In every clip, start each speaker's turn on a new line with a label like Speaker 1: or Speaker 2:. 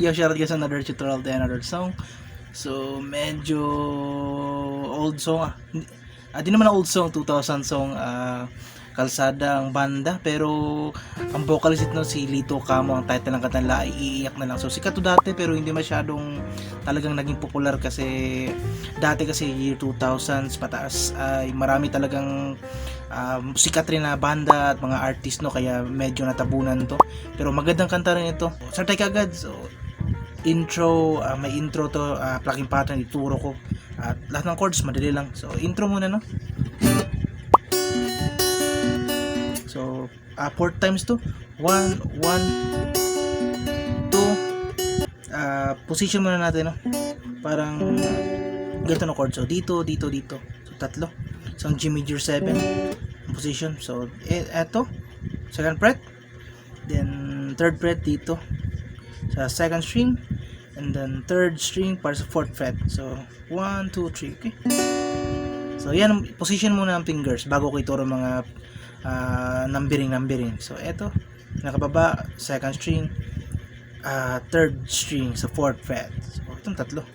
Speaker 1: Yo, shoutout guys another tutorial to another song. So, medyo old song di naman old song, 2000 song, Kalsada ang banda, pero ang vocalist no si Lito Camo, ang title ng kanta nila ay Iiyak na lang. So sikat to dati pero hindi masyadong talagang naging popular kasi dati kasi year 2000s pataas ay marami talagang sikat rin na banda at mga artist no, kaya medyo natabunan to. Pero magandang kanta rin ito. Sartay kagad. So intro, may intro to, plucking pattern ituro ko at lahat ng chords madali lang. So intro muna no. So 4 times to 1 1 2, position muna natin no, parang ganito na chord. So dito so tatlo. So G major 7 position. So eto second fret, then third fret dito sa second string, and then third string para sa fourth fret. So 1 2 3. Okay, so yan position muna ang fingers bago ko ituro mga numbering. So eto nakababa second string, third string sa fourth fret. So itong tatlo.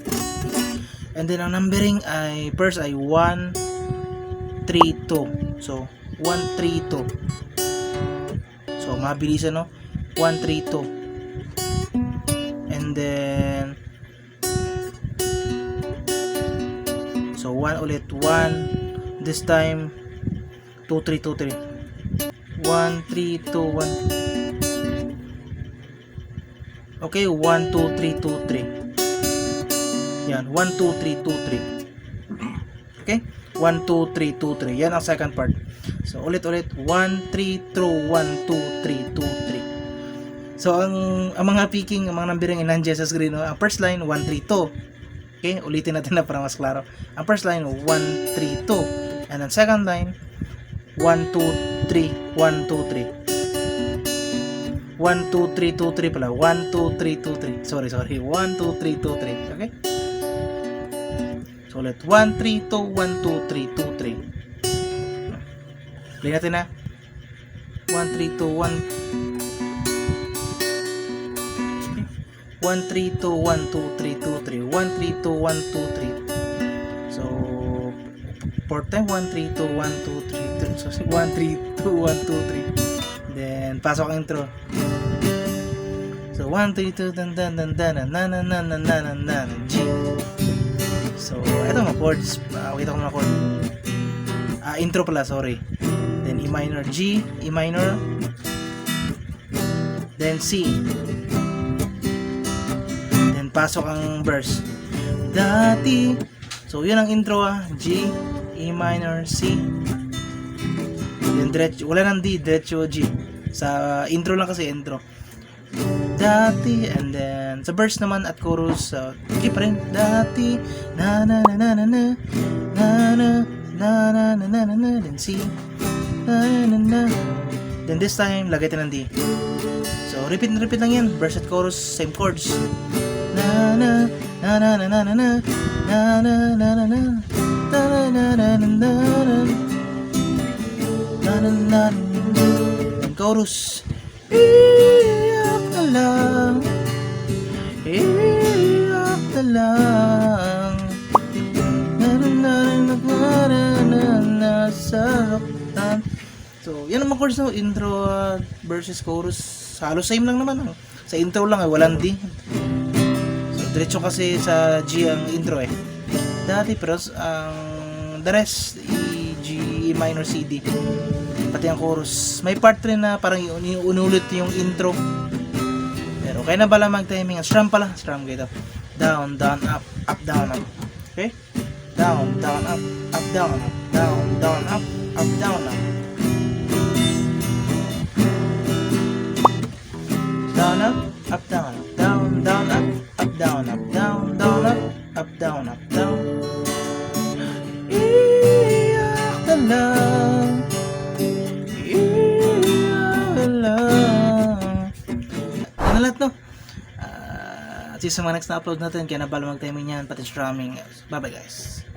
Speaker 1: And then ang numbering ay first ay 1 3 2. So 1 3 2. So mabilis no, 1 3 2. And then so 1 ulit, 1 this time 2 3 2 3. 1 3 2 1. Okay, 1 2 3 2 3. Yan, 1 2 3 2 3. Okay? 1 2 3 2 3. Yan ang second part. So ulit 1 3 through 1 2 3 2 3. So ang mga picking, ang mga numbering ay nandiyan sa screen no? Ang first line 1 3 2. Okay? Ulitin natin na para mas klaro. Ang first line 1 3 2. And then second line 1 2 3 1 2 3. 1 2 3 2 3 pala. 1 2 3 2 3. Sorry. 1 2 3 2 3. Okay? So ulit 1 3 2 1 2 3 2 3. Play natin na. 1 3 2 1. 1 3 2 1 2 3 2 3. 1 3 2 1 2 3. So fourth time 1 3 2 1 2 3 3. So 1 3 2 1 2 3. Then pasok ang intro. So 1 3 2 dan dan dan dan na na na na na na G. So ito mga chords. Wait ako mga chord. Intro pala, sorry. Then E minor G, E minor, then C. Then pasok ang verse. Dati. So yun ang intro G, E minor, C. Then diretso, wala nang D, diretso G. Sa intro lang kasi intro. Dati, and then sa verse naman at chorus, G pa rin. Dati, na na na na na na na na na na na na na, then C, na na na. Then this time, lagay tayo ng D. So repeat lang yan, verse at chorus, same chords. Na na na na na na na na na na na na na na na na na. And chorus. Iyak na lang, iyak na lang, nasaktan. So yan ang mga chords no, intro versus chorus, halos same lang naman sa intro lang walang D. So diretso kasi sa G ang intro dati, pero ang the rest G, E minor, C, D. Pati ang chorus may part rin na parang inuulit yung intro, pero kaya na bala mag-timing. Strum pala, strum kayo down down up up down up. Okay, down down up up down up down down up up down up down up up down up down down up up down up down down up up down up down. Iyak na lang, ano lahat no? At sa mga next na upload natin, kaya nabala mag-timing yan, pati strumming. Bye bye guys.